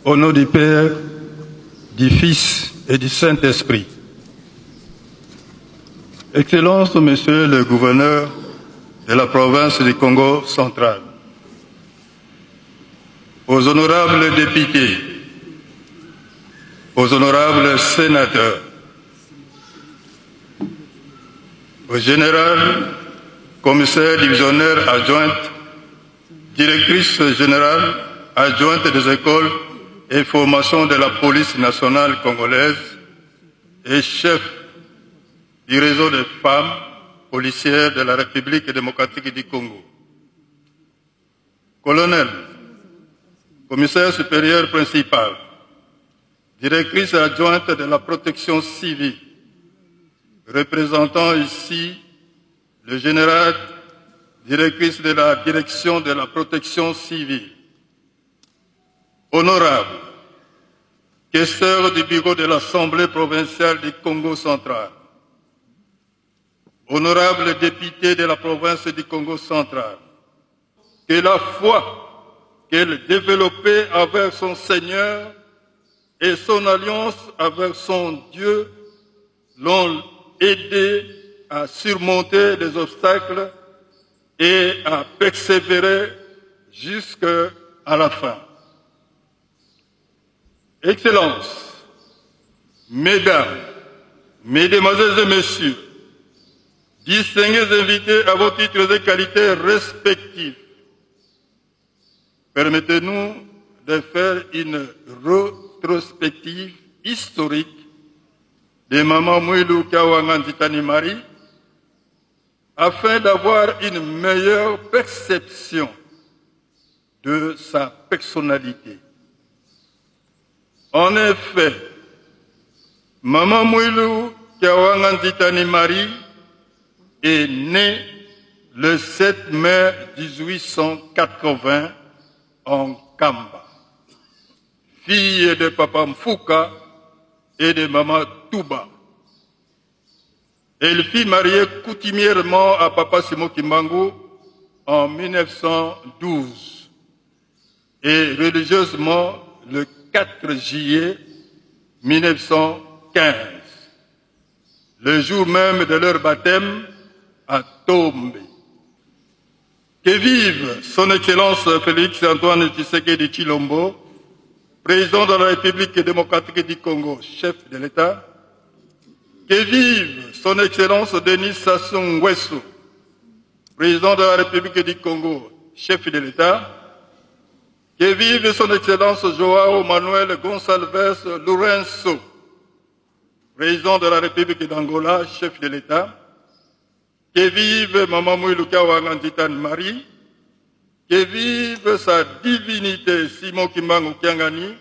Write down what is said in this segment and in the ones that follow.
Au nom du Père, du Fils et du Saint-Esprit. Excellence, Monsieur le gouverneur de la province du Congo central, aux honorables députés, aux honorables sénateurs, au général, commissaire divisionnaire adjointe, directrice générale adjointe des écoles et formation de la police nationale congolaise et chef du réseau des femmes policières de la République démocratique du Congo. Colonel, commissaire supérieur principal, directrice adjointe de la protection civile, représentant ici le général, directrice de la direction de la protection civile, honorable, questeur du bureau de l'Assemblée provinciale du Congo central, honorable député de la province du Congo central, que la foi qu'elle développait avec son Seigneur et son alliance avec son Dieu l'ont aidé à surmonter les obstacles et à persévérer jusqu'à la fin. Excellences, Mesdames, Mesdemoiselles et Messieurs, distingués invités à vos titres et qualités respectifs, permettez-nous de faire une rétrospective historique de Maman Mouilou Kawanganditani Marie afin d'avoir une meilleure perception de sa personnalité. En effet, Maman Mouilou Kawanganditani Marie est née le 7 mai 1880 en Kamba, fille de Papa Mfouka et de Maman Touba. Elle fut mariée coutumièrement à Papa Simo Kimbangu en 1912 et religieusement le 4 juillet 1915, le jour même de leur baptême à Tombe. Que vive son Excellence Félix Antoine Tshisekedi Tshilombo, président de la République démocratique du Congo, chef de l'État. Que vive son Excellence Denis Sassou Nguesso, président de la République du Congo, chef de l'État. Que vive son Excellence Joao Manuel Gonçalves Lourenço, président de la République d'Angola, chef de l'État. Que vive Maman Mouilou Kawanganditani Marie. Que vive sa divinité Simon Kimbangu Kiangani,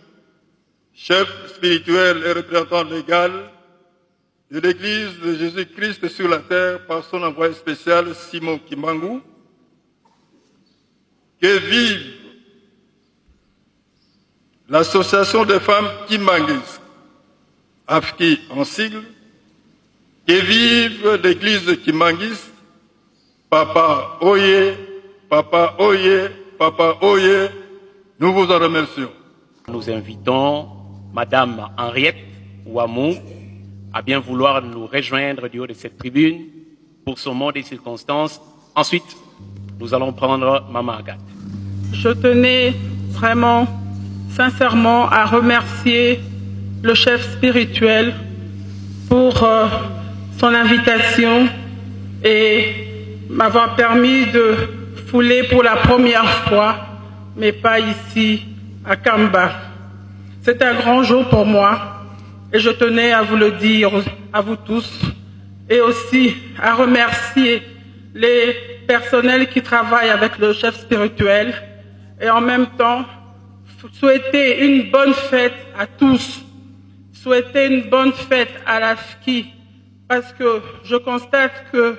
chef spirituel et représentant légal de l'Église de Jésus-Christ sur la terre par son envoyé spécial Simon Kimbangu. Que vive l'Association des femmes Kimbanguistes, AFKI en sigle. Que vive l'Église Kimbanguiste, Papa Oye, Papa Oye, Papa Oye, nous vous en remercions. Nous invitons Madame Henriette Ouamou à bien vouloir nous rejoindre du haut de cette tribune pour son mot des circonstances. Ensuite, nous allons prendre Maman Agathe. Je tenais vraiment, sincèrement, à remercier le chef spirituel pour son invitation et m'avoir permis de fouler pour la première fois, mais pas ici, à Kamba. C'est un grand jour pour moi et je tenais à vous le dire à vous tous et aussi à remercier les personnels qui travaillent avec le chef spirituel et en même temps souhaiter une bonne fête à tous, souhaiter une bonne fête à l'AFKI parce que je constate que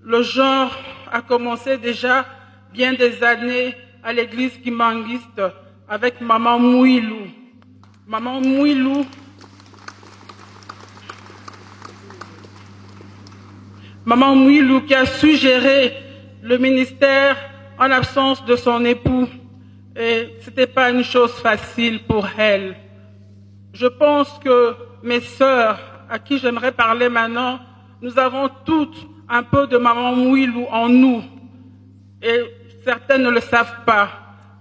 le genre a commencé déjà bien des années à l'église kimbanguiste avec Maman Mouilou. Maman Mouilou, Maman Mouilou qui a su gérer le ministère en l'absence de son époux. et ce n'était pas une chose facile pour elle. Je pense que mes sœurs, à qui j'aimerais parler maintenant, nous avons toutes un peu de Maman Mouilou en nous et certaines ne le savent pas.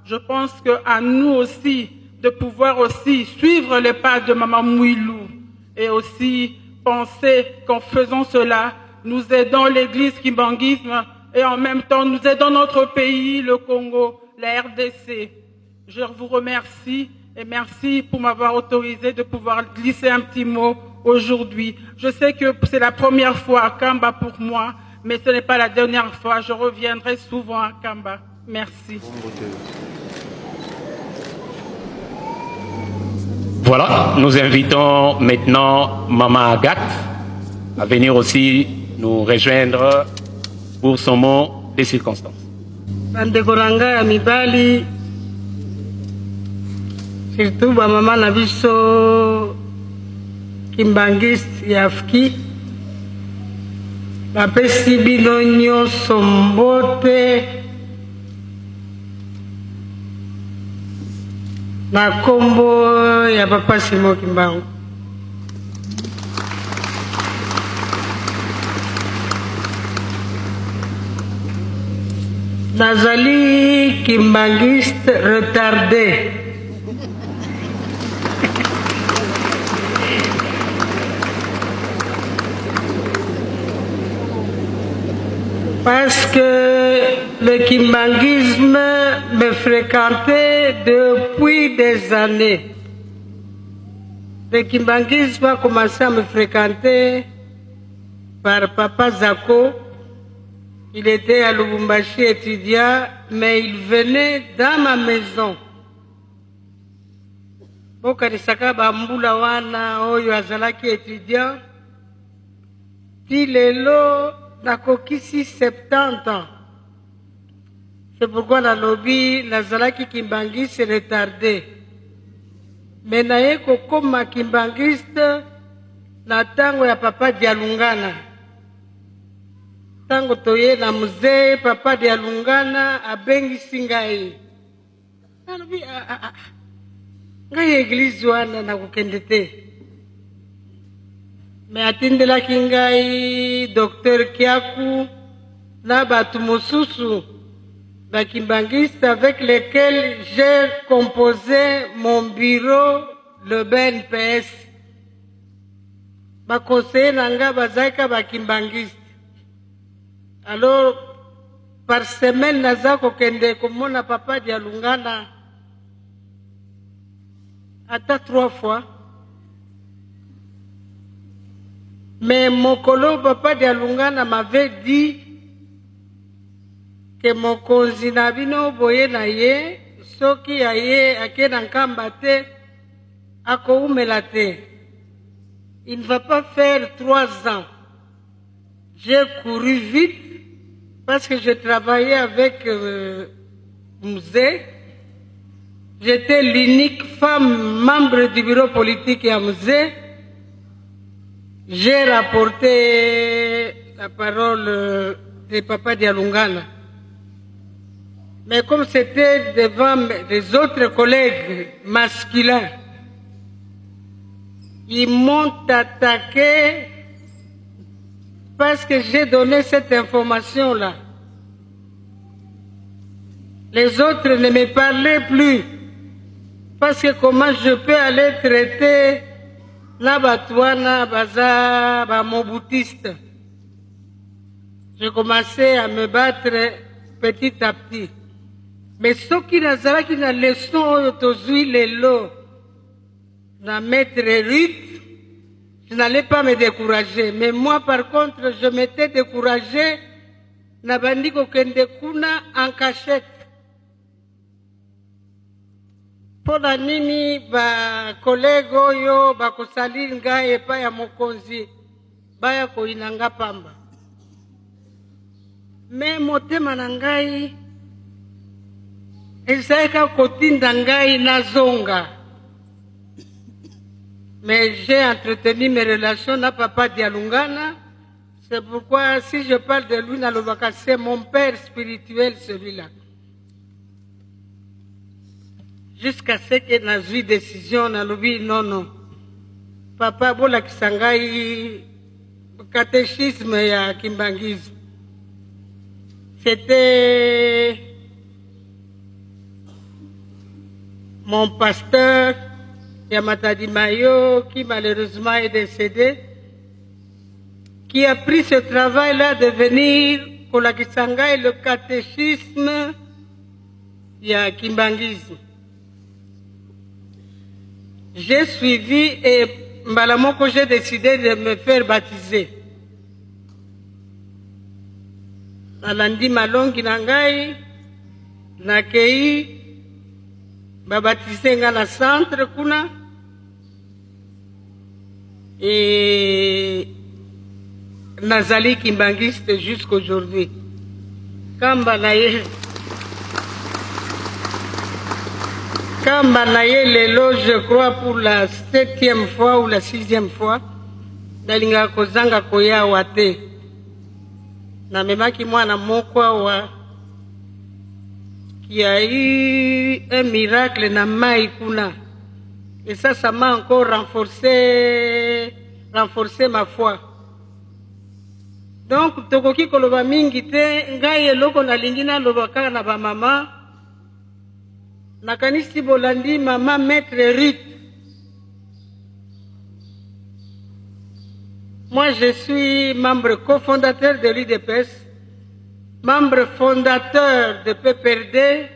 Je pense qu'à nous aussi de pouvoir aussi suivre les pas de Maman Mouilou et aussi penser qu'en faisant cela, nous aidons l'Église kimbanguisme et en même temps nous aidons notre pays, le Congo, la RDC. Je vous remercie et merci pour m'avoir autorisé de pouvoir glisser un petit mot aujourd'hui. Je sais que c'est la première fois à Kamba pour moi, mais ce n'est pas la dernière fois. Je reviendrai souvent à Kamba. Merci. Voilà, nous invitons maintenant Maman Agathe à venir aussi nous rejoindre pour son mot des circonstances. Bandekoranga ya mibali, surtout ba mama na biso kimbangiste ya Afki, bapesi bino nyonso mbote na kombo ya Papa Simon Kimbangu. Nazali kimbangiste retardé. Parce que le kimbanguisme me fréquentait depuis des années. Le kimbanguisme a commencé à me fréquenter par Papa Zako. Il était à Lubumbashi étudiant, mais il venait dans ma maison. Bokanisaka bambula wana oyo azalaki étudiant. Tilelo nakokisi 70 ans. C'est pourquoi la lobby nazalaki kimbangiste retardé. Mais naye kokoma kimbangiste na tango ya Papa Dialungana. Tango toye na muzee Papa Dialungana abengisi ngai. Nalobi ngai église wana nakokende te. Mais atindelaki ngai Docteur Kiaku na batu mosusu bakimbangiste avec lesquels j'ai composé mon bureau, le BNPS. Bakonseiller nanga bazaka bakimbangiste. Alors, par semaine, naza kokende komona Papa Dialungana ata 3 fois. Mais mokolo Papa Dialungana m'avait dit que mon konzina bino boye na ye, soki aye ake na nkamba te, akoumela te. Il ne va pas faire 3 ans. J'ai couru vite parce que je travaillais avec Mzee. J'étais l'unique femme membre du bureau politique à Mzee. J'ai rapporté la parole de Papa Dialungana. Mais comme c'était devant les autres collègues masculins, ils m'ont attaqué parce que j'ai donné cette information-là. Les autres ne me parlaient plus. Parce que comment je peux aller traiter la Batouana, Baza, Bamoboutiste. Je commençais à me battre petit à petit. Mais ce qui n'a pas qui n'a leçon aujourd'hui les lots, la maître Ruth, je n'allais pas me décourager. Mais moi, par contre, je m'étais découragé. Nabandiko Kendekuna en cachette. Pour la nini, ba collègue oyo, ba kosali ngai epa ya mokonzi, ba ya koinanga pamba. Mais motema na ngai, ezaika kotinda ngai na zonga. Mais j'ai entretenu mes relations avec Papa Dialungana. C'est pourquoi si je parle de lui, c'est mon père spirituel celui-là. jusqu'à ce que nazwi décision nalobi non. Papa bola kisangai catéchisme ya Kimbangizi. C'était mon pasteur Yamatadi Mayo, qui malheureusement est décédé, qui a pris ce travail-là de venir pour la Kisanga et le catéchisme ya Kimbangizi. J'ai suivi et Mbalamoko, j'ai décidé de me faire baptiser. Nalandi malongi nangai, nakei, babaptisé nga na centre kuna, et nazali kimbangiste jusqu'aujourd'hui. Kamba naye lelo, je crois pour la 7e fois ou la 6e fois, nalinga kozanga koya wate. Na memaki mwana mokwa wa qui a eu un miracle na mai kuna. Et ça m'a encore renforcé ma foi. Donc tokoki koloba mingi te, ngai eloko nalingi naloba kaka na ba mama. Nakanisi bolandi mama maître Ruth. Moi je suis membre cofondateur de l'UDPS, membre fondateur de PPRD,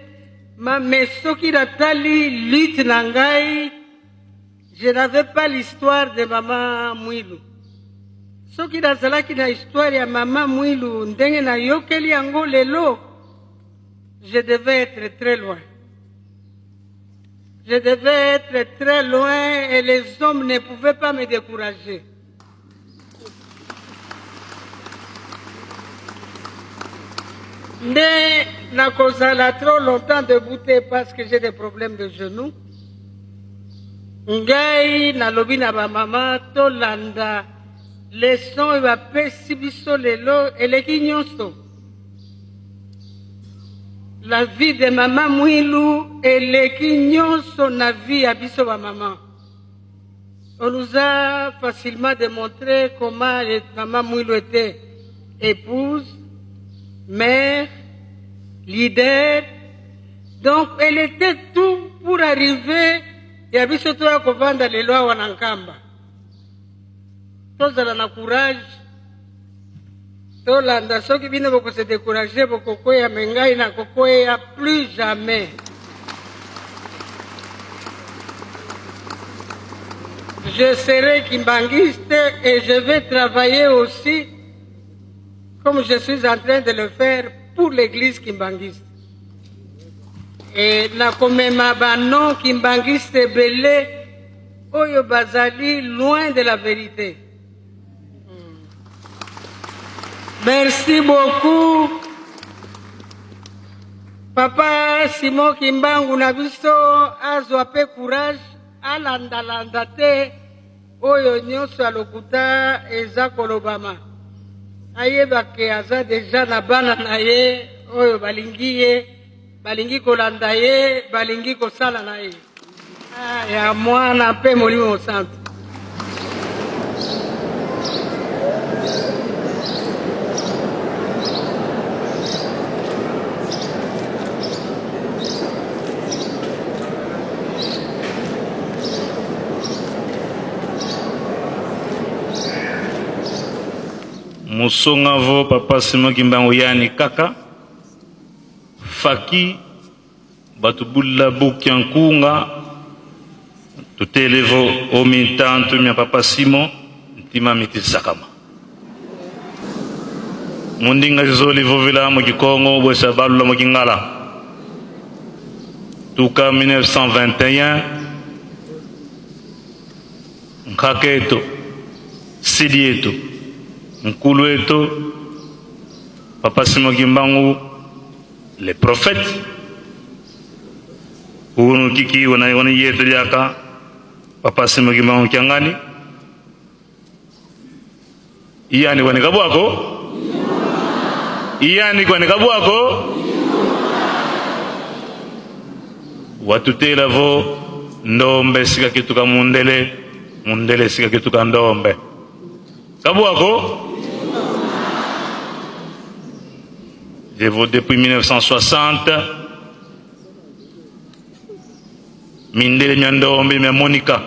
mais soki natali lutte nangai, je n'avais pas l'histoire de Maman Mwilu. Soki nazalaki na histoire ya Maman Mwilu, ndenge na yokeli yango lelo, je devais être très loin. Je devais être très loin et les hommes ne pouvaient pas me décourager. Mais la cause a trop longtemps debout parce que j'ai des problèmes de genoux. Ngai nalobi na ba mama to landa leçon va pesi biso lelo eleki nyonso. La vie de Maman Mwilu eleki nyonso na vie ya biso ba mama. On nous a facilement démontré comment Maman Mwilu était épouse, mère, leader. Donc elle était tout pour arriver ya biso to ya kovanda lelo awa na Nkamba. Tozala na courage, tolanda soki bino boko se décourager boko koya mengai na kokoya plus jamais. Je serai kimbangiste et je vais travailler aussi comme je suis en train de le faire pour l'église kimbangiste. Et na komema banon kimbangiste belé oyo bazali loin de la vérité. Merci beaucoup. Papa Simon Kimbangu na biso azwa pe courage alanda te oyo nyonso alokuta eza kolobama. Ayeba ke aza deja na bana na ye oyo balingi kolanda ye, balingi kosala na ye. Ya mwana pe Molimo Santo. Musongavo Papa Simon Kimbangu yani kaka faki batubula bukyankunga tutelevo omintantu mya Papa Simon ntima mitisakama mundinga jizoli vovila mukikongo bwesa balula mukingala tuka 1921 nkaketo sidieto Nkulu eto Papa Simon Kimbangu les prophètes unu kiki wana yetu yaka Papa Simon Kimbangu kiangani iyani kwa nikabwako watutela vo ndombe sika kituka mundele, mundele sika kituka ndombe. Kabu wako? Depuis 1960, mindele mya ndombe mya Monica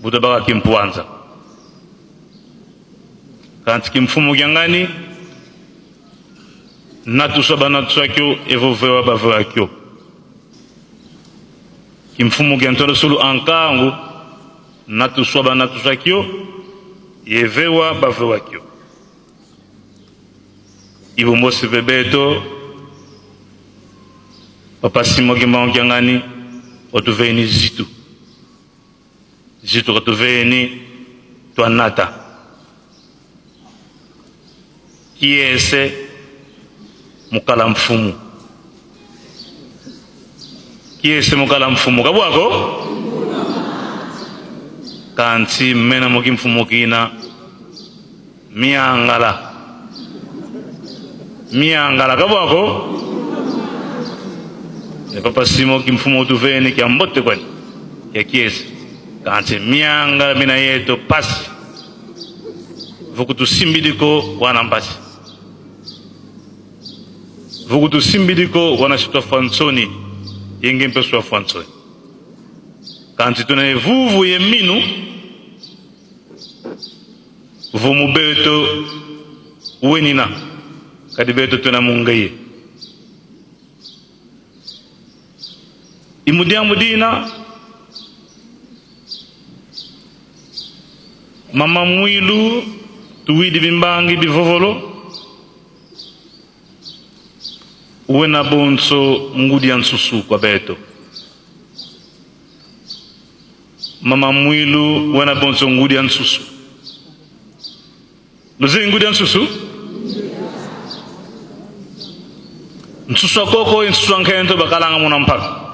butabaka kimpuanza kanti kimfumu gyangani natusaba natusakyo evovewa bavakyo kimfumu gyantolo sulu ankangu natusaba natusakyo yevewa bavakyo ibo mosi bebeto papa simo gyangani otuveni zitu katuveni twanata kiese mukala mfumu kabwako kanti mena moki mfumu kina miangala kabwako papa simo kimfumu otuveni kya mbote kwani ya kiese kanti mianga mina yeto pasi vukutusimbidiko wana mpasi vukutusimbidiko wana shitwa fansoni yenge mpeswa fansoni kanti tuna evuvu ye minu vumu beto wenina kadi beto tuna mungaye imudia mudina mama mwilu tuwidi bimbangi bivovolo wena bonso ngudi ya nsusu kwa beto mama mwilu wena bonso ngudi ya nsusu luzi ngudi ya nsusu nsusu akoko nsusu ankento bakalanga muna mpaka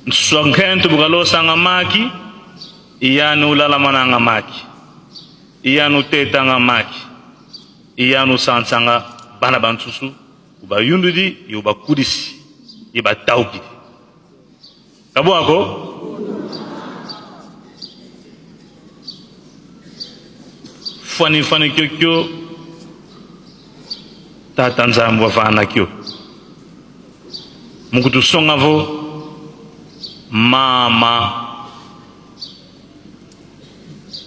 nsusu ankento bukalosa nga maki iyanu ulalamana nga maki iyanu teta nga maki iyanu sansanga bana bansusu uba yundudi yuba kudisi yuba tauki kabo ako fani kyokyo tata nzambu wafana kyo mukutusonga vo mama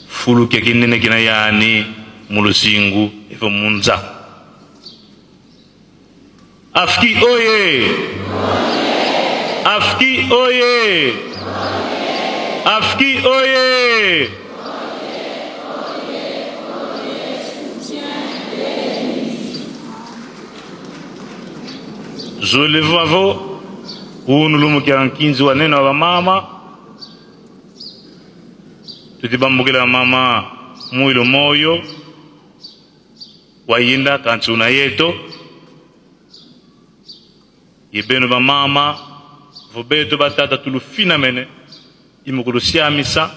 fulu ke kinene kina yani mulusingu ifo munza afki oye afki oye afki oye zolevo avo unulumu kia nkinzi wa nena wa mama tutibambukila mama mwilo moyo wayinda kanti una yeto ibenu ba mama vobeto batata tulufina mene imukulu siamisa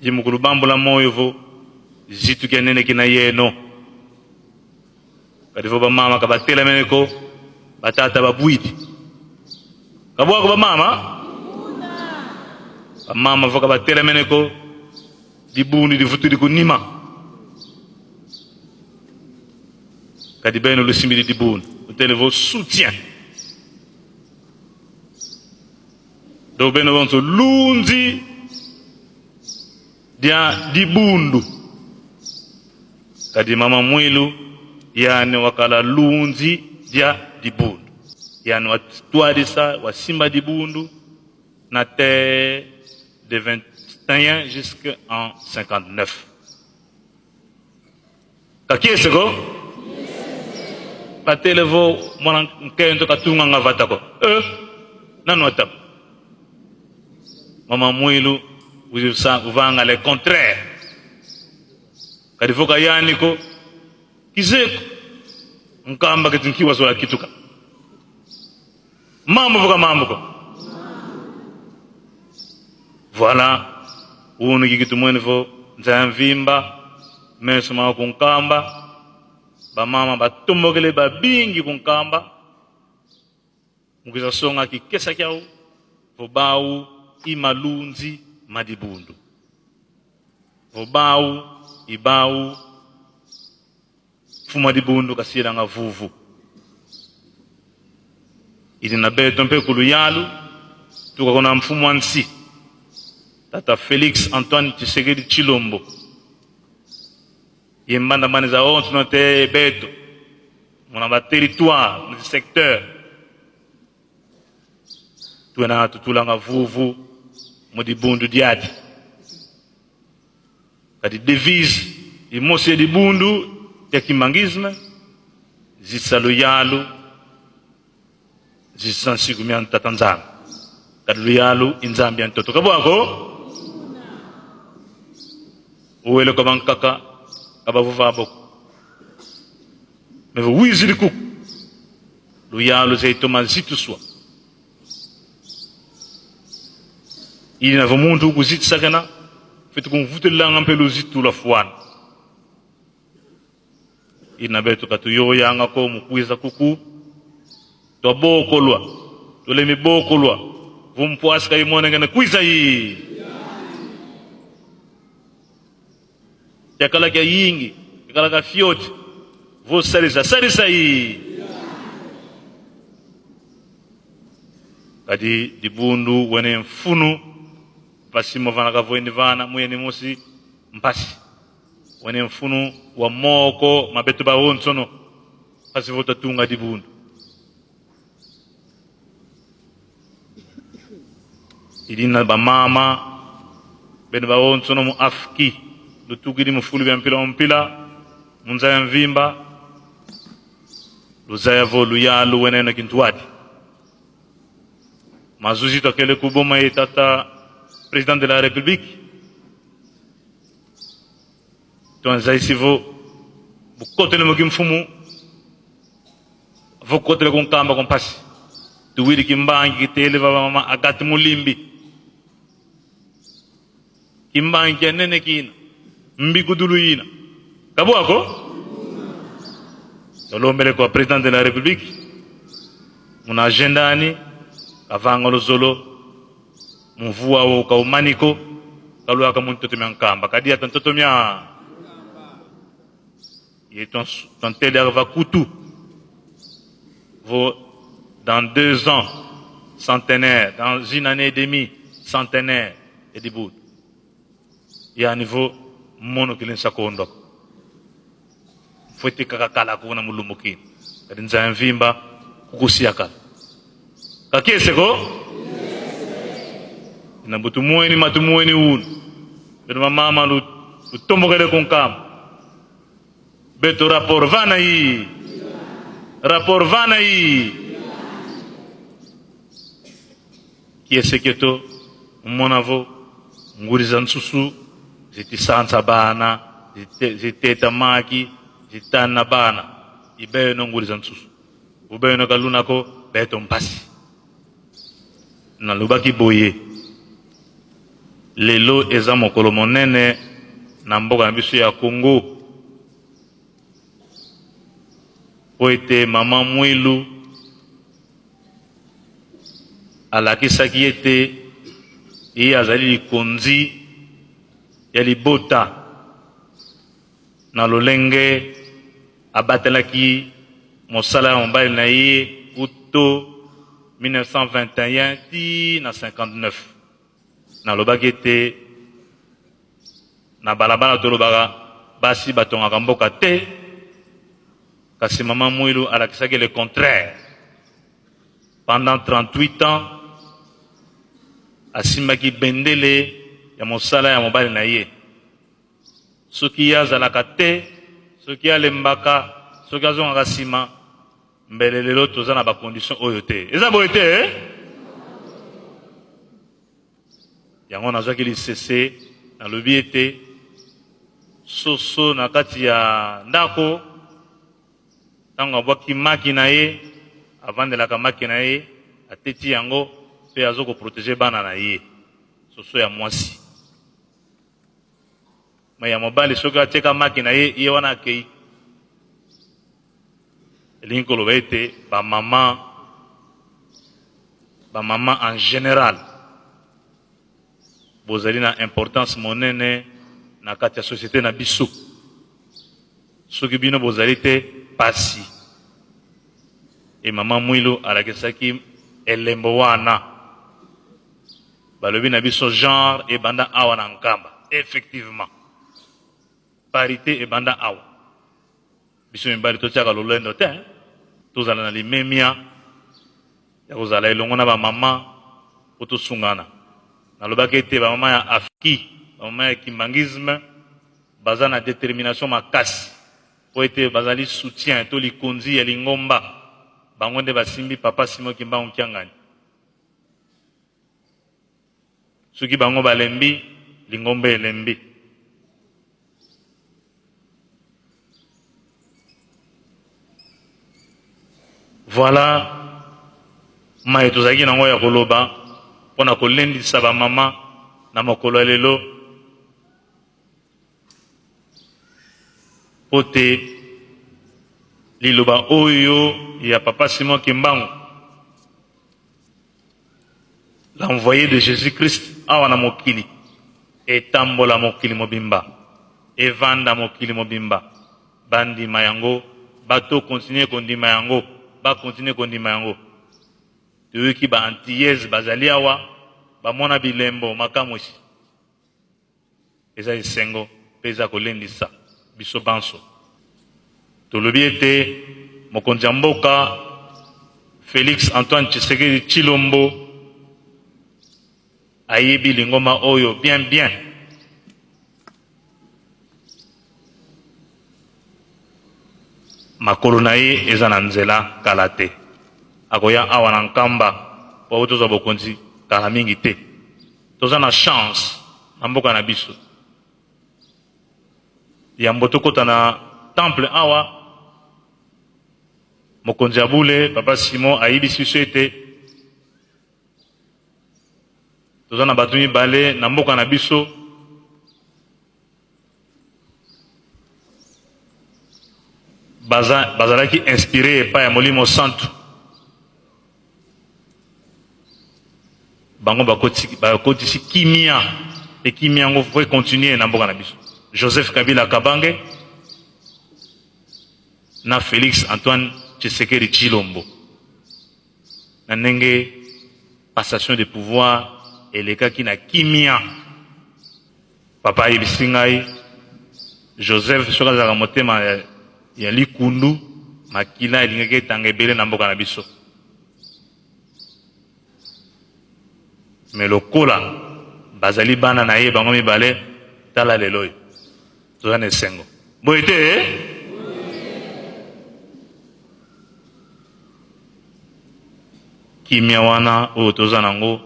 imukulu bambula moyo vo zitu kia nene kina yeno kadivo ba mama kabatela meneko batata babwidi kabwako ba mama voka batela meneko dibundi divutu dikunima kadi beno lusimbi dibundi utele vo soutien do beno vonso lunzi dia dibundu kadi mama mwilu yani wakala lunzi dia dibundu yani watwarisa wasimba dibundu na terre de 21 jusqu'en 59 kakiese ko batele vo mwana nkento katunga ngavata ko nanu atam mama mwilu uvanga le contraire kadi voka yani ko kizeko nkamba ketinkiwa sola kituka mambo voka mambo ko voilà unu kikitu mwene vo nzamvimba meso mwa kunkamba bamama batombokele babingi kunkamba mukiza songa kikesa kyao vobau imalunzi madibundu vobau ibau fuma dibundu kasira nga vuvu ili na beto mpe kuluyalu tukakona mfumu ansi tata Felix Antoine Tshisekedi Tshilombo yembanda mane za ontu note beto mona ba territoire mu secteur tuena tutulanga vuvu mu dibundu diati kadi devise imose dibundu ya kimangisme zisalo yalu zisansigumia ntatanzana kadi yalu inzambi ntoto kabwako uwele kwa bankaka abavuva boko mevo wizili kuku luyalu zeitoma zituswa ili navo muntu kuziti sakana fetu kumvutilanga mpelu zitu la fuana ili nabetu katu yoyanga ko mukwiza kuku to bokolwa to lemi bokolwa vumpwasi kayimone ngene kwiza yi yakala kya yingi yakala ka fioti vo salisa yi kadi dibundu wene mfunu pasimo vana kavoini vana muyeni musi mpasi wene mfunu wa moko mabetu ba wonsono pasivota tunga dibundu ilina ba mama bene ba wonsono mu afki lutugiri mufulu bya mpila munzaya mvimba luzaya vo luyalu wene na kintuadi mazuzi tokele kuboma tata président de la République tuanzai sivo bukotele mugimfumu vokotele kunkamba kompasi tuwiri kimbangi kitele baba mama agati mulimbi kimbangi ya nene kina mbigudulu yina kabwako tolombele kwa président de la République muna agenda ani kavanga lozolo mvua wo kaumaniko kalua ka muntu tumya nkamba kadia tantoto mya yeton tantele va kutu vaut dans 2 ans centenaire dans une année et demie centenaire et debout ya niveau mono kilin sakondo foti kakakala kuna mulumuki kadinza mvimba kukusiaka kakese ko na butumueni matumueni unu beno mama lu tombokele konkam beto rapport vana yi kiese keto monavo nguriza nsusu zitisansa bana ziteta maki zitana bana ibeyo no nguriza nsusu ubeyo no kaluna ko beto mpasi na lubaki boye lelo eza mokolo monene na mboka na biso ya Congo po ete mama Mwilu alakisaki ete ye azali likonzi ya libota na lolenge abatelaki mosala ya mobali na ye uto 1921 ti na 59 na lobaki ete na balabala tolobaka basi batongaka mboka te kasi mama Mwilu alakisaki le contraire pendant 38 ans asimbaki bendele ya mosala ya mobali na ye soki ye azalaka te soki alembaka soki azongaka nsima mbele lelo toza na bakondition oyo te eza boye te yango nazwaki lisese nalobi ete soso na kati ya ndako ntango abwaki maki na ye avandelaka maki na ye ateti yango mpe azokoprotege bana na ye soso ya mwasi ma ya mobali soki atieka maki na ye ye wana akei elingi koloba ete bamama en général bozali na importance monene na kati ya société na biso. Soki bino bozali te pasi. E mama Mwilu alakisaki elembo wana. Balobi na biso genre e banda awa na Nkamba. Effectivement. Parité e banda awa. Biso mibali totiaka lolendo te. Tozala na limemia. Ya kozala elongo na ba mama po tosungana. Nalobaki ete ba mama ya Afiki, ba mama ya kimbangisme, baza na détermination makasi. Po ete bazali soutien to likonzi ya lingomba. Bango nde basimbi papa Simon Kimbangu Kiangani. Soki bango balembi, lingomba elembi. Voilà. Maye tozaki nango ya koloba pona kolendisa ba mama na mokolo lelo pote liloba oyo ya papa Simon Kimbangu, l'envoyé de Jésus-Christ awa na mokili, etambola mokili mobimba, evanda mokili mobimba, bandima yango, bato continue kondima yango, ba continue kondima yango. Toyoki ba antillese bazali awa, ba mona bilembo makamwisi. Eza esengo, peza kolendisa, biso banso. Tolobi ete mokonzi ya mboka Félix Antoine Tshisekedi Tshilombo ayebi lingoma oyo bien. Makolo na ye eza na nzela kala te. Akoya awa na Nkamba po tozwa bokonzi kala mingi te. Toza na chance na mboka na biso. Yambo tokota na temple awa mokonzi abule papa Simon ayibisi biso ete toza na bato mibale na mboka na biso bazalaki inspiré epai ya Molimo Santu. Bango bakotisi kimia e kimia yango faut continuer na mboka na biso. Joseph Kabila Kabange na Félix Antoine Tshisekedi Tshilombo na ndenge passation de pouvoir elekaki na kimia. Papa ayebisi ngai Joseph soki azalaka motema ya likundu makila elingaki etanga ebele na mboka na biso. Me lokola bazali bana na ye bango mibale tala lelo oyo toza na esengo boye te kimia wana oyo toza nango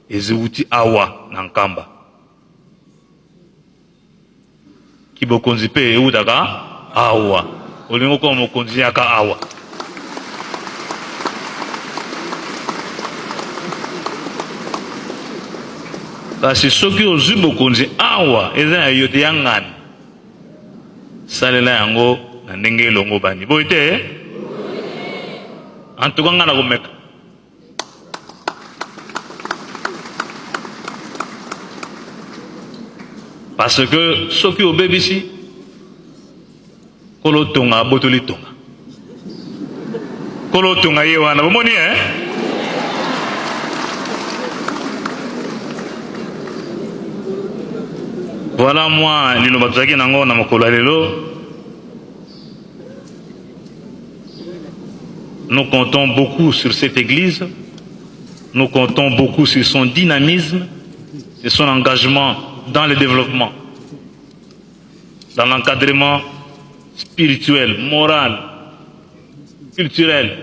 eziwuti awa na Nkamba. Kibokonzi pe eutaka awa. Olingo kwa mokonzi yaka awa. Kasi soki ozwi bokonzi awa eza ya yote ya ngani salela yango na ndenge elongo bani boye te antuka nga na komeka. Parce que soki obebisi kolo tonga abotoli tonga kolo tonga ye wana bomoni Voilà moi liloba tozalaki nango na mokolo ya lelo. Nous comptons beaucoup sur cette église. Nous comptons beaucoup sur son dynamisme et son engagement dans le développement, dans l'encadrement spirituel, moral, culturel,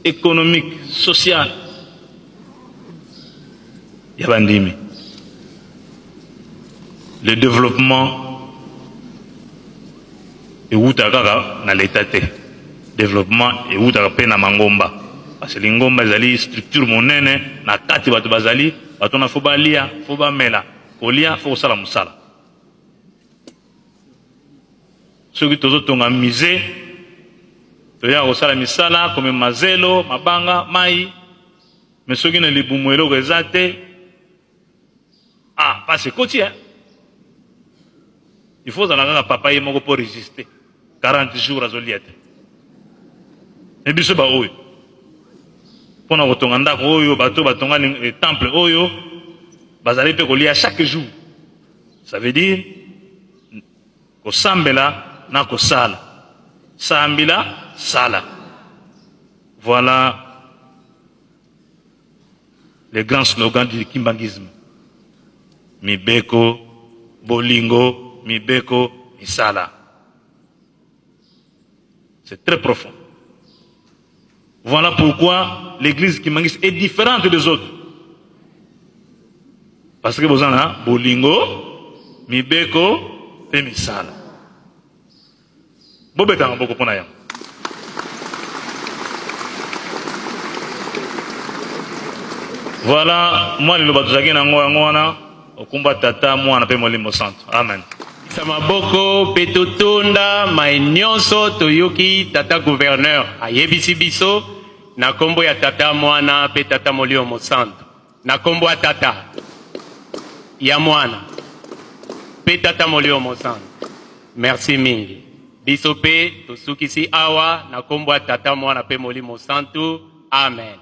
économique, social. Yabandimi. Le développement est outaka na l'état. Développement est outaka pe na mangomba. Parce que l'ingomba ezali structure monene na kati bato bazali bato na foba lia foba mela kolia fo sala musala. Soki tozo tonga musée toya kosala misala comme mazelo mabanga mai mais soki na libumu eloko eza te parce ekoti il faut ozala kaka papa ye moko mpo résister 40 jours azolia te me biso baoyo mpo na kotonga ndako oyo bato batonga temple oyo bazali mpe kolia chaque jour. Ça veut dire kosambela na kosala sambila sala. Voilà les grands slogans du kimbangisme. Mibeko, bolingo, mibeko, misala. C'est très profond. Voilà pourquoi l'église kimbangiste est différente des autres. Parce que vous en avez bolingo, mibeko, et misala. Bobeta ngoko pona yango. Voilà, moi le batuzaki na yango wana okumba tata mwana pe molimo santo. Amen. Samaboko petotunda mainyonso toyoki tata gouverneur ayebisi biso na kombo ya tata mwana pe tata molimo santo. Na kombo ya tata ya mwana pe tata molimo santo. Merci mingi. Biso pe tosukisi awa na kombo ya tata mwana pe molimo santo. Amen.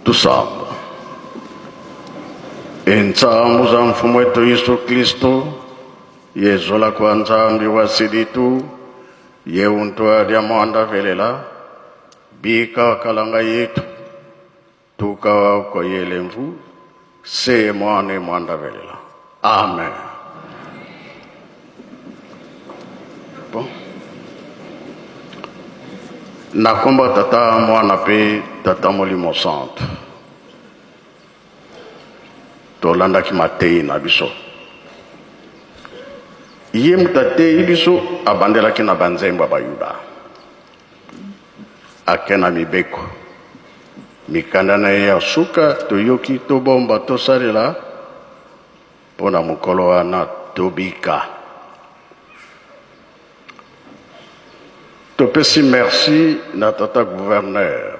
Tusamba entsambu za mfumo wetu Yesu Kristo yezola kwa nzambi wasiditu yeuntua lya mwanda velela bika kalanga yetu tukawa kwa yelemvu se mwane mwanda velela. Amen. Bon. Nakomba tata mwana pe tata molimo santo tolandaki matei na biso ye mutatei biso abandelaki na banzembo ya bayuda ake na mibeko mikanda na ye ya suka toyoki tobomba tosalela mpo na mokolo wana tobika. Topesi merci na tata gouverneur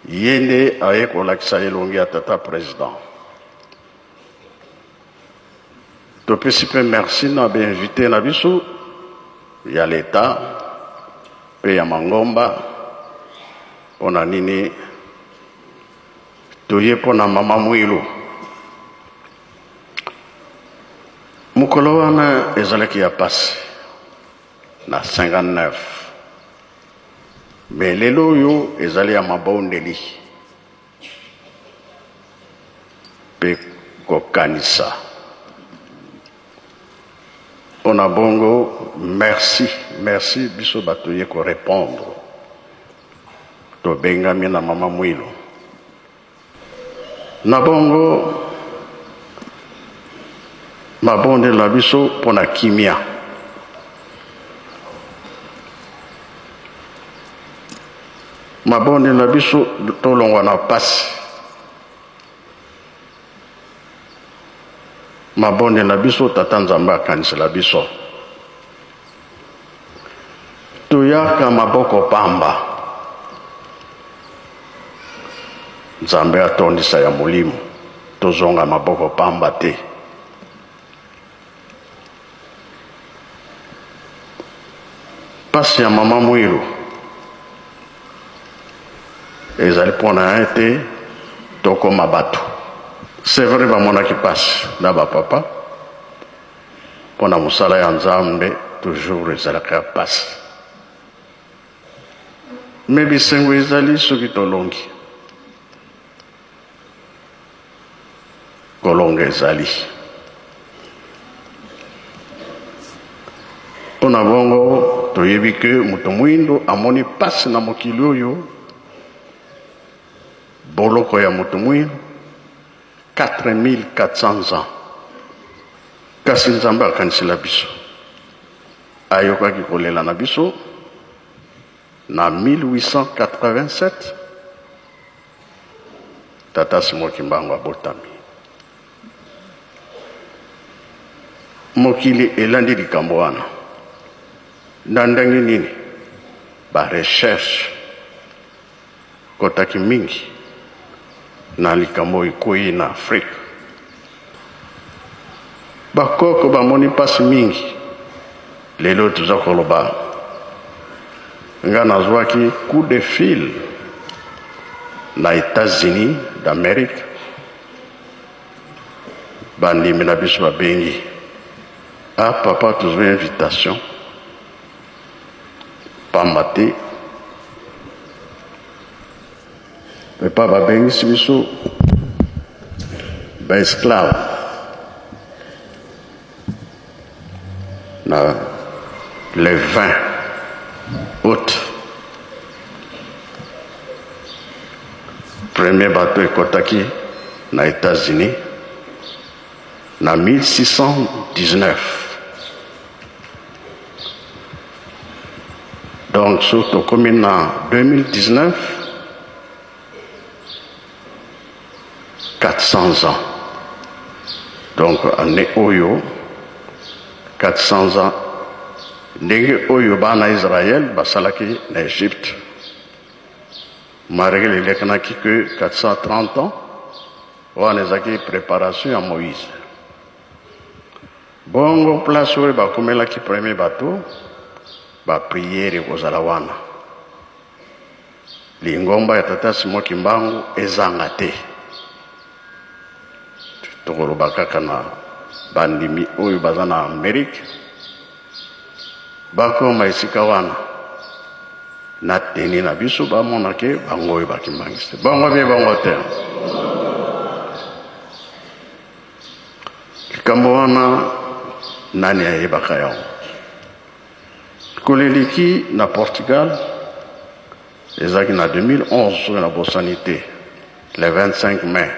yende aye kolakisa elongi ya tata président. Topesi pe merci na bainvité na biso ya l'État pe ya mangomba pona nini toye pona mama Mwilu. Mokolo wana ezalaki ya pasi na 59 mais lelo oyo ezali ya mabondeli pe kokanisa mpona bongo. Merci biso bato ye korépondre tobengami na mama Mwilu na bongo mabondeli na biso mpona kimia. Mabonde na biso tolongwa na pasi. Mabonde na biso tata nzambe akanisela biso toyaka maboko pamba nzambe atondisa ya molimo tozonga maboko pamba te. Pasi ya mama Mwilu ezali mpona ye te tokoma bato. C'est vrai bamonaki pasi na bapapa mpona mosala ya nzambe toujours ezalaka ya pasi, me bisengo ezali soki tolongi kolonga ezali mpona bongo toyebi ke moto mwindo amoni pasi na mokili oyo. Boloko ya moto mwindo 4400 ans, kasi nzambe akanisila biso, ayokaki kolela na biso na 1887 tata Simon Kimbangu abotami. Mokili elandi likambo wana na ndenge nini? Ba recherche kotaki mingi na likambo ikoyi na Afrika. Bakoko bamoni pasi mingi. Lelo tuza koloba nga nazwaki coup de fil na États-Unis d'Amérique, bandimi na biso babengi papa tozwa invitation pamba te epa babengisi biso baesclave na le 20 août. Premier bateau ekotaki na États-Unis na 1619. Donc surtout comme en 2019, 400 ans. Donc année Oyo, 400 ans. Ndenge Oyo bana Israël, basalaki na Égypte. Malgré les lekanaki que 430 ans, on a eu préparation à Moïse. Bongo place où bakomelaki premier bateau, ba prière kozala wana. Lingomba ya tata Simon Kimbangu ezanga te. Tokoloba kaka na bandimi oyo baza na Amerique. Bakoma esika wana. Na teni na biso bamonake bango oyo bakimbangisi. Bango bie bango te. Likambo wana nani ayebaka yango. Koleliki na Portugal ezaki na 2011 na bosanité le 25 mai.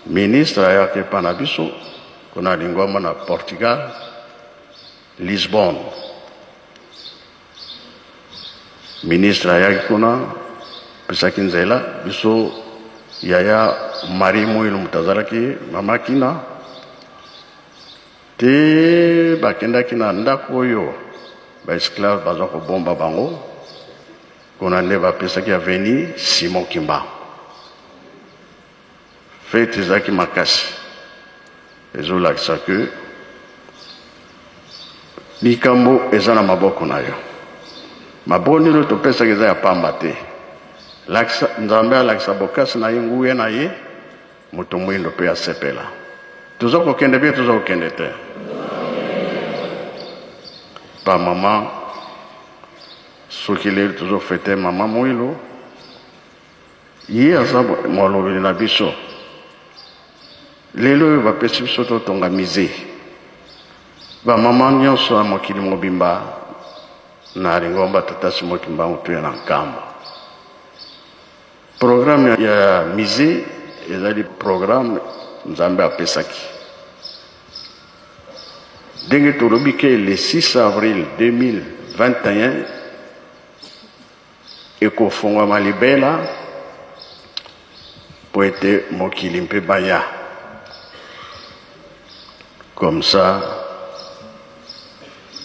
Ministre ayaki pa na biso kuna lingoma na Portugal Lisbonne. Ministre ayaki kuna pesaki nzela biso yaya Marie Mwilu mutazalaki mama kina te bakendaki na ndako oyo ba esclave baza kobomba bango kuna nde bapesaki aveni Simon Kimbangu. Fete ezalaki makasi ezolakisa ke likambo eza na maboko na yo. Mabonelo topesaki eza ya pamba te. Nzambe alakisa bokasi na ye nguya na ye moto mwindo mpe asepela. Toza kokende bie toza kokende te. Pa mama soki lelo toza fete mama Mwilu ye aza molobeli na biso. Lelo oyo bapesi biso totonga mize. Ba mama nyonso ya mokili mobimba na lingomba tata Simon Kimbangu tuya na nkamba. Programme ya mize ezali programme nzambe apesaki. Ndenge tolobi ke le 6 avril 2021 ekofungwama libela po ete mokili mpe baya. Comme ça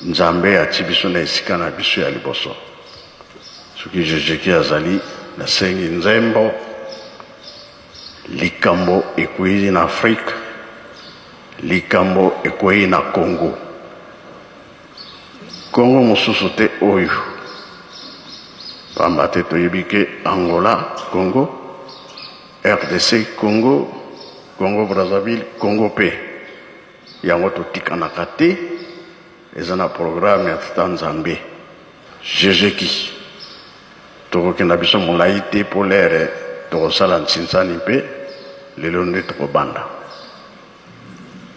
nzambe atie biso na esika na biso ya liboso. Soki Jésus-Christ azali nasengi nzembo likambo ekwei na Afrika, likambo ekwei na Congo. Congo mosusu te oyo, pamba te toyebi ke Angola Congo, RDC Congo, Congo Brazzaville Congo pe yango totikanaka te, eza na programme ya tata Nzambe Jésus-Christ. Tokokenda biso molai te po lere tokosala ntsinsani mpe lelo nde tokobanda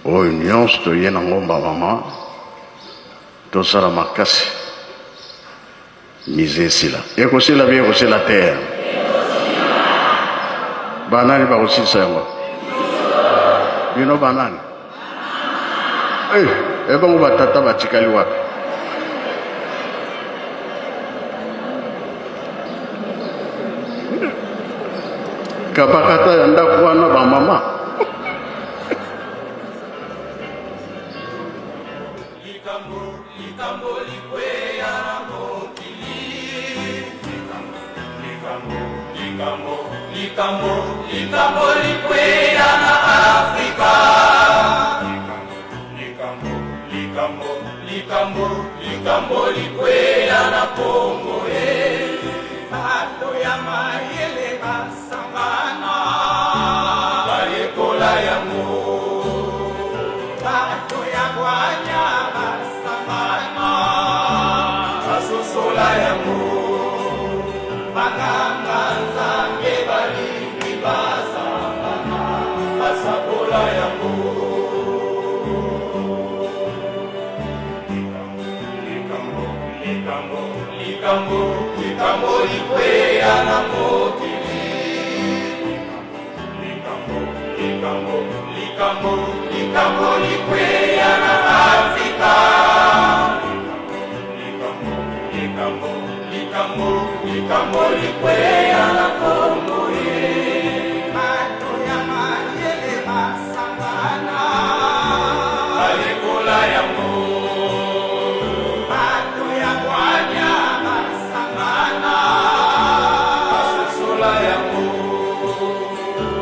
oyo nyonso toye na ngomba mama tosala makasi mize esila ekosila bie ekosila te banani bakosilisa yango bino banani ebongo batata batikali wapi kapakata ya ndako wana bamama likambo likwea na Afrika, likambo likwea na Kongo, bato ya mayele basangana bayekola yango, bato ya kwanya basangana basosola yango, bakanga Nzambe balingi basangana basakola yango. Likambo likwea na mokili, likambo likwea na Afrika, likambo likwea na Kongo, bato ya mayele basangana bayekola yango, bato ya kwanya basangana basosola yango,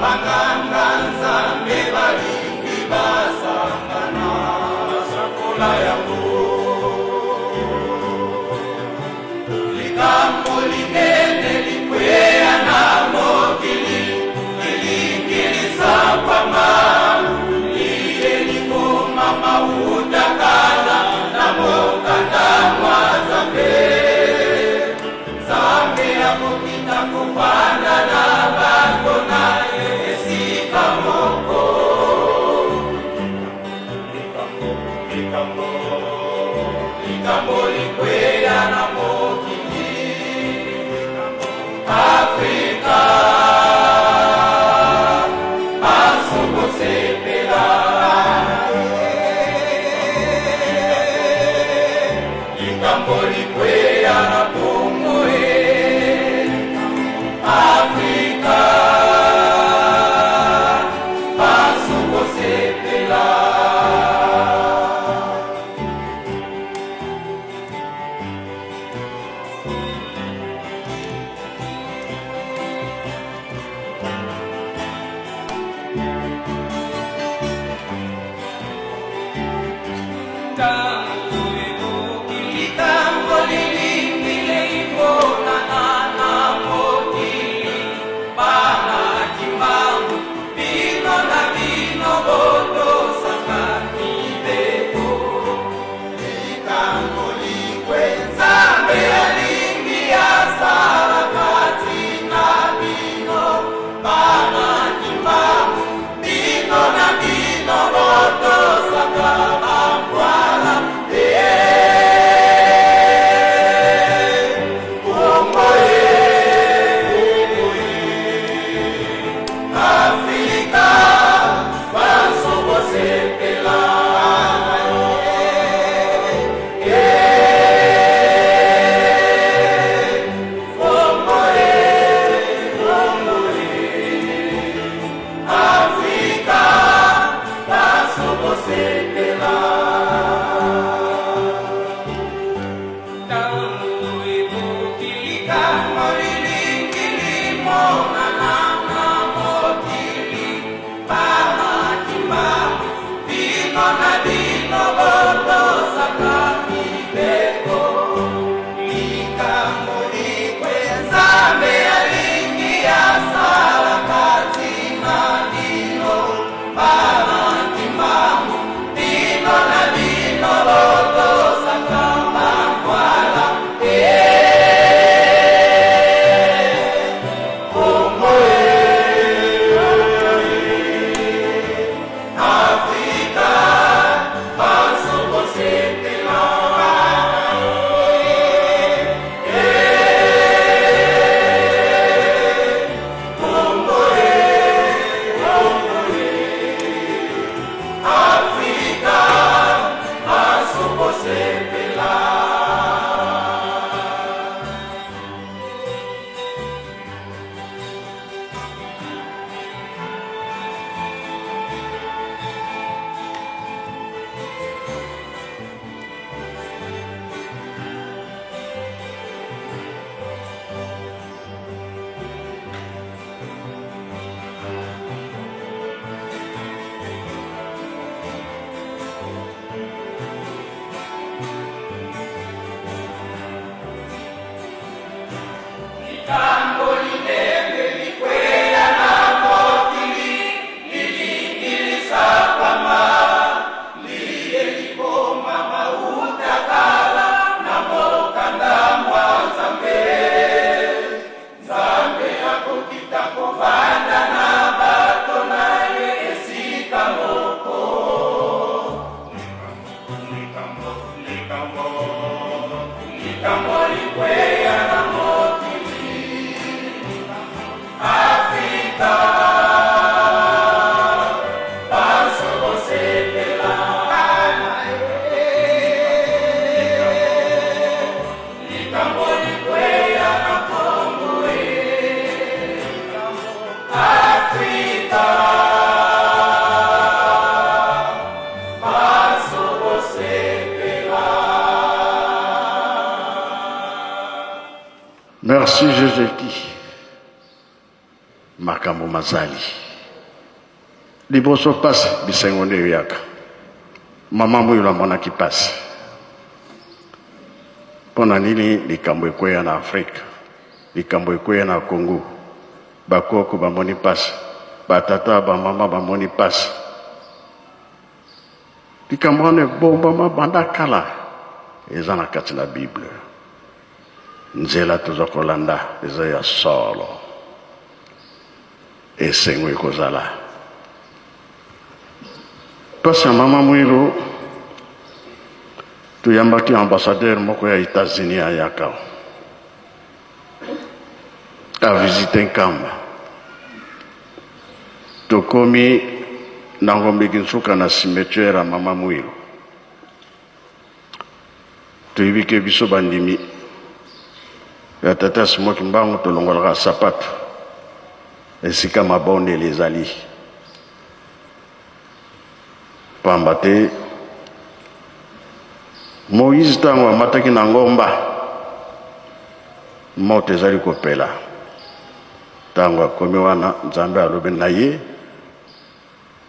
bakanga Nzambe balingi basangana basakola yango. Likambo linene likwea na mokili, lilingilisa pamalu liye likoma mauta kana na mokanda mwa Nzambe. Nzambe akokita kupanda na bato na esika moko. Likambo likwea na mokili, Afrika basoko sepela, likambo likwea na Kongo, Afrika basoko sepela. Merci Jésus-Christ. Makambo mazali. Liboso pasi bisengonde yaka. Mama mwila mwana kipasi. Pona nini likambo ekweya na Afrika. Likambo ekweya na Congo. Bakoko bamoni pasi. Batata bamama bamoni pasi. Likambo ne bomba mabanda kala. Eza na kati na Bible. Nzela tuzokolanda eza ya solo esengo ekozala pasi ya mama mwilo tuyambaki ambassadeur moko ya États-Unis ayaka avisite nkamba tokomi na ngombe kinsuka na cimetière ya mama mwilo tuyibike biso bandimi ya tata simoki mbango tolongolaka sapato esika mabondeli ezali pamba te Moïse ntango amataki na ngomba moto ezali kopela ntango akomi wana nzambe alobi na ye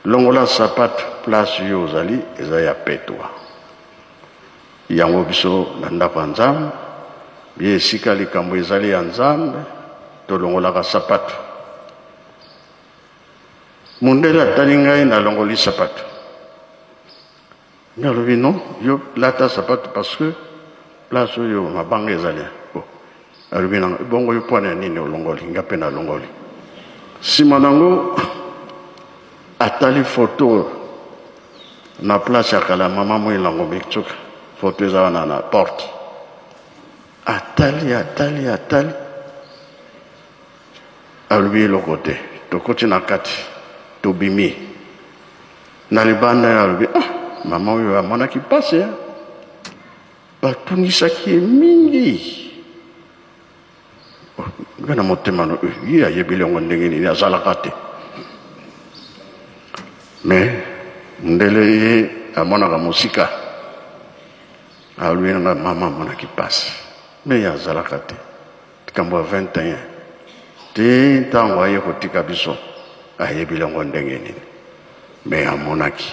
longola sapato place yo ozali eza ya petwa yango biso na ndako ya nzambe ye esika likambo ezali ya nzambe tolongolaka sapato mundele atali ngai nalongoli sapato nalobi non yo lata sapato parce que place oyo mabanga ezali alobi nanga bongo yo pwana ya nini olongoli nga mpe nalongoli nsima nango atali foto na place ya kala mama mwilango mikitsuka foto eza wana na porte atali alobi eloko te tokoti na kati tobimi na libanda ya alobi mama oyo amonaki pasi batungisaki ye mingi nga na motema no ye ayebi longo ndenge nini azalaka te me ndele ye amonaka mosika alobi nanga mama amonaki pasi me ye azalaka te likambo ya 21 te ntango aye kotika biso ayebi longo ndenge nini me amonaki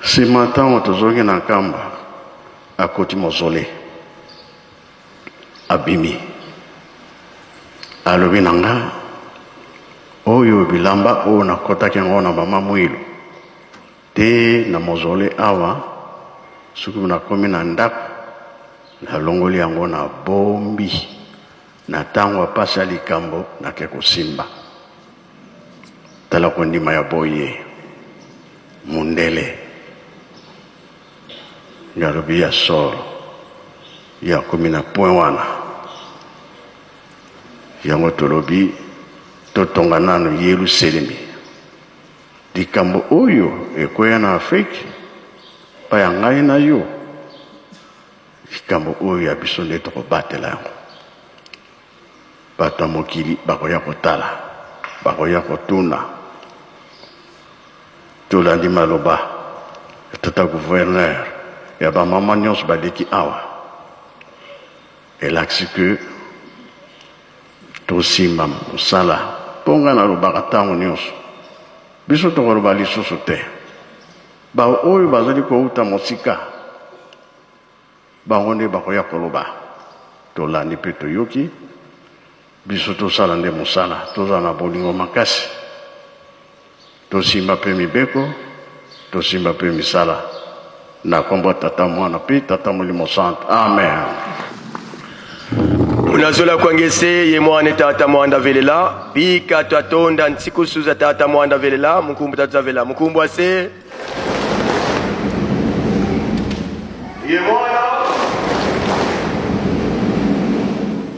nsima ntango tozongi na nkamba akoti mozole abimi alobi na nga oyo bilamba oyo nakotaki yango na mama mwilu te na mozole awa soki nakomi na ndako nalongoli yango na bombi na ntango apasi ya likambo nake kosimba tala kondima ya boye mundele ngalobi ya solo ya komi na point wana yango tolobi totonga nano Yerusalemi likambo oyo ekweya na Afrika pa ya ngai na yo likambo oyo ya biso nde tokobatela yango bato ya mokili bakoya kotala bakoya kotuna tolandi maloba tata gouverneur ya bamama nyonso baleki awa elakisi ke tosimba mosala mpo ngai nalobaka ntango nyonso biso tokoloba lisusu te baoyo bazali kouta mosika bango nde bakoya koloba tolandi mpe toyoki biso tosala nde mosala tozala na bolingo makasi tosimba mpe mibeko tosimba mpe misala na kombo ya tata mwana mpe tata molimo santo amen. Unazola kwangese ye mwana tata mwanda velela bika twatonda nsikusuza tata mwanda velela mukumbu tata vela mukumbu ase ye mwana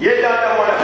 ye tata mwana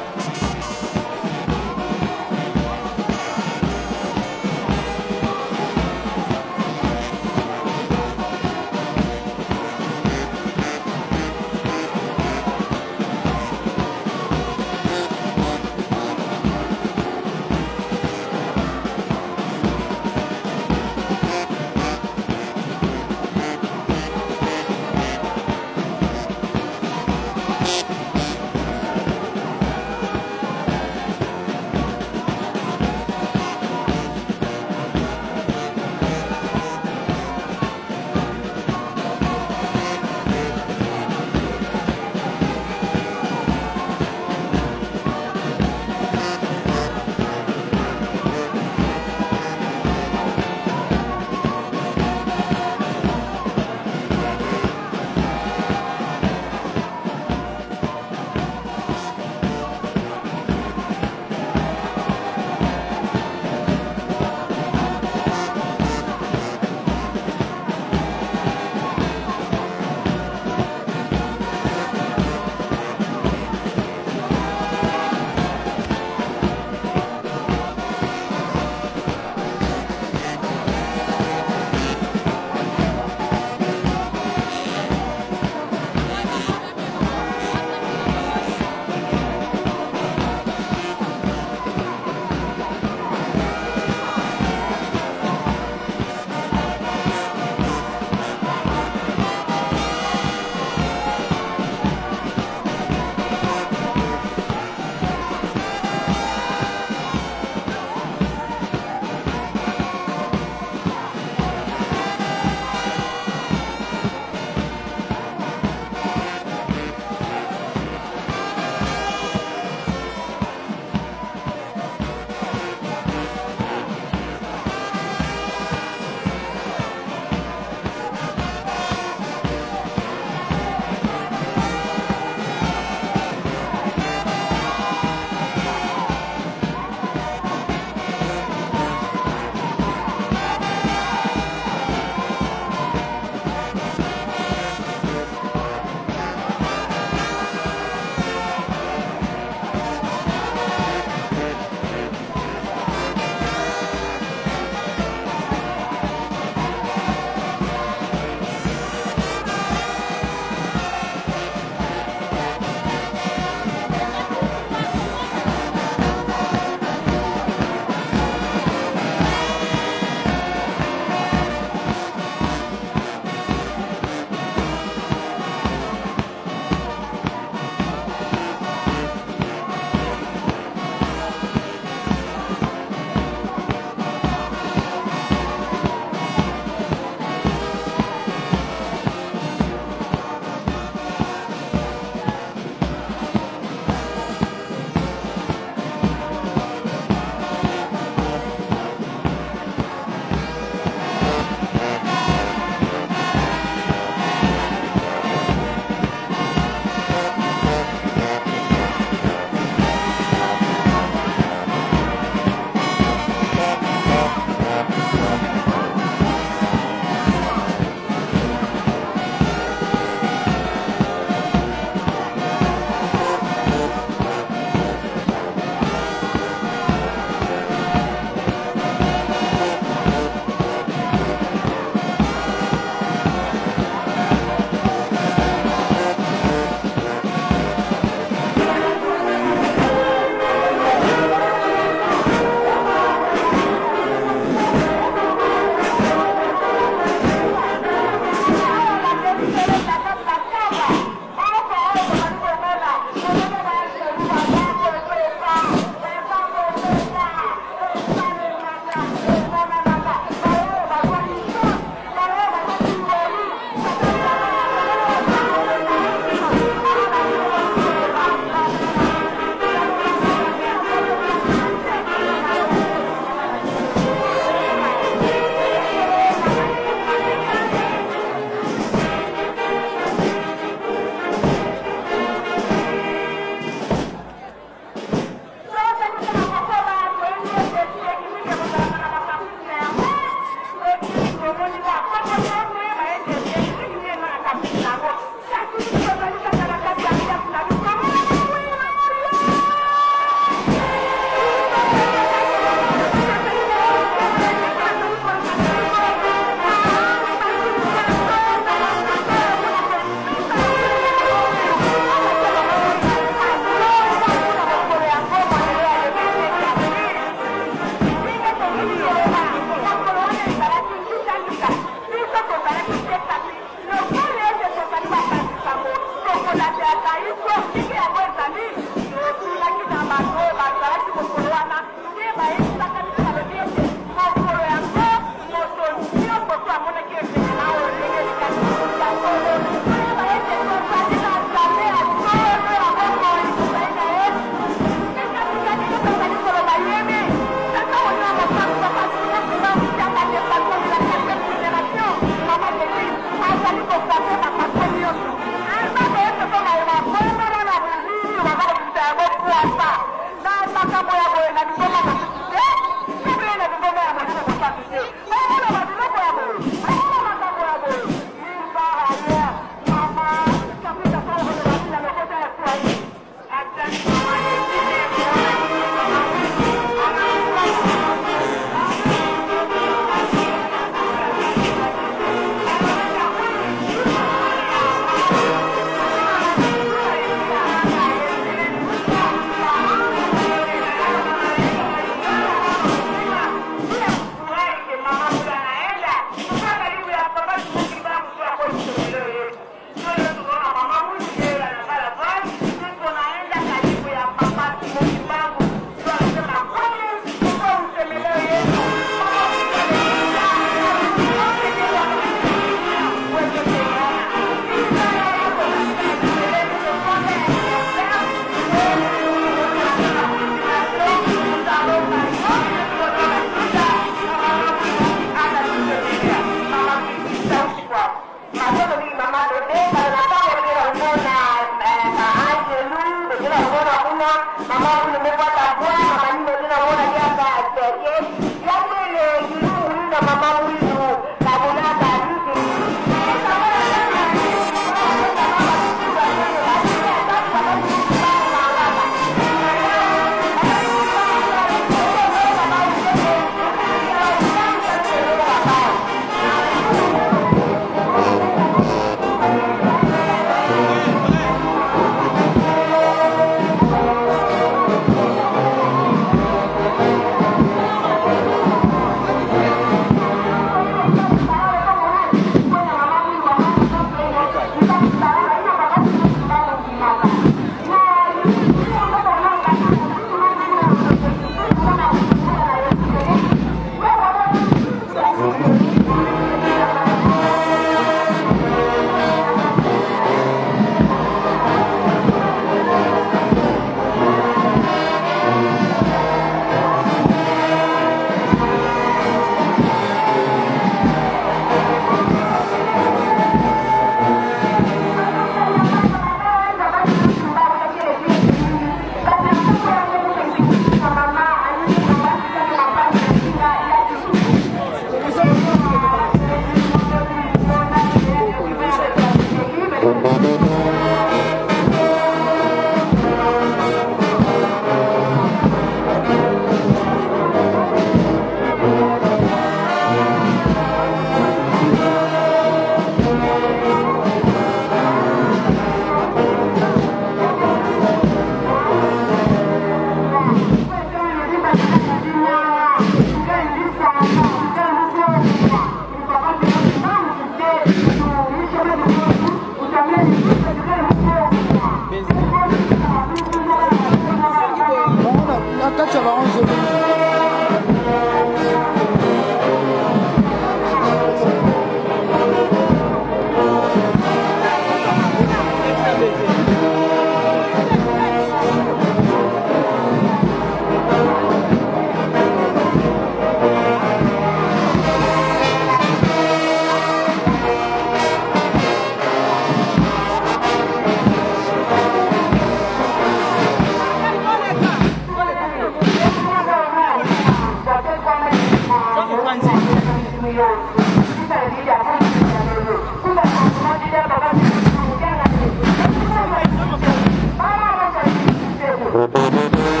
Thank you.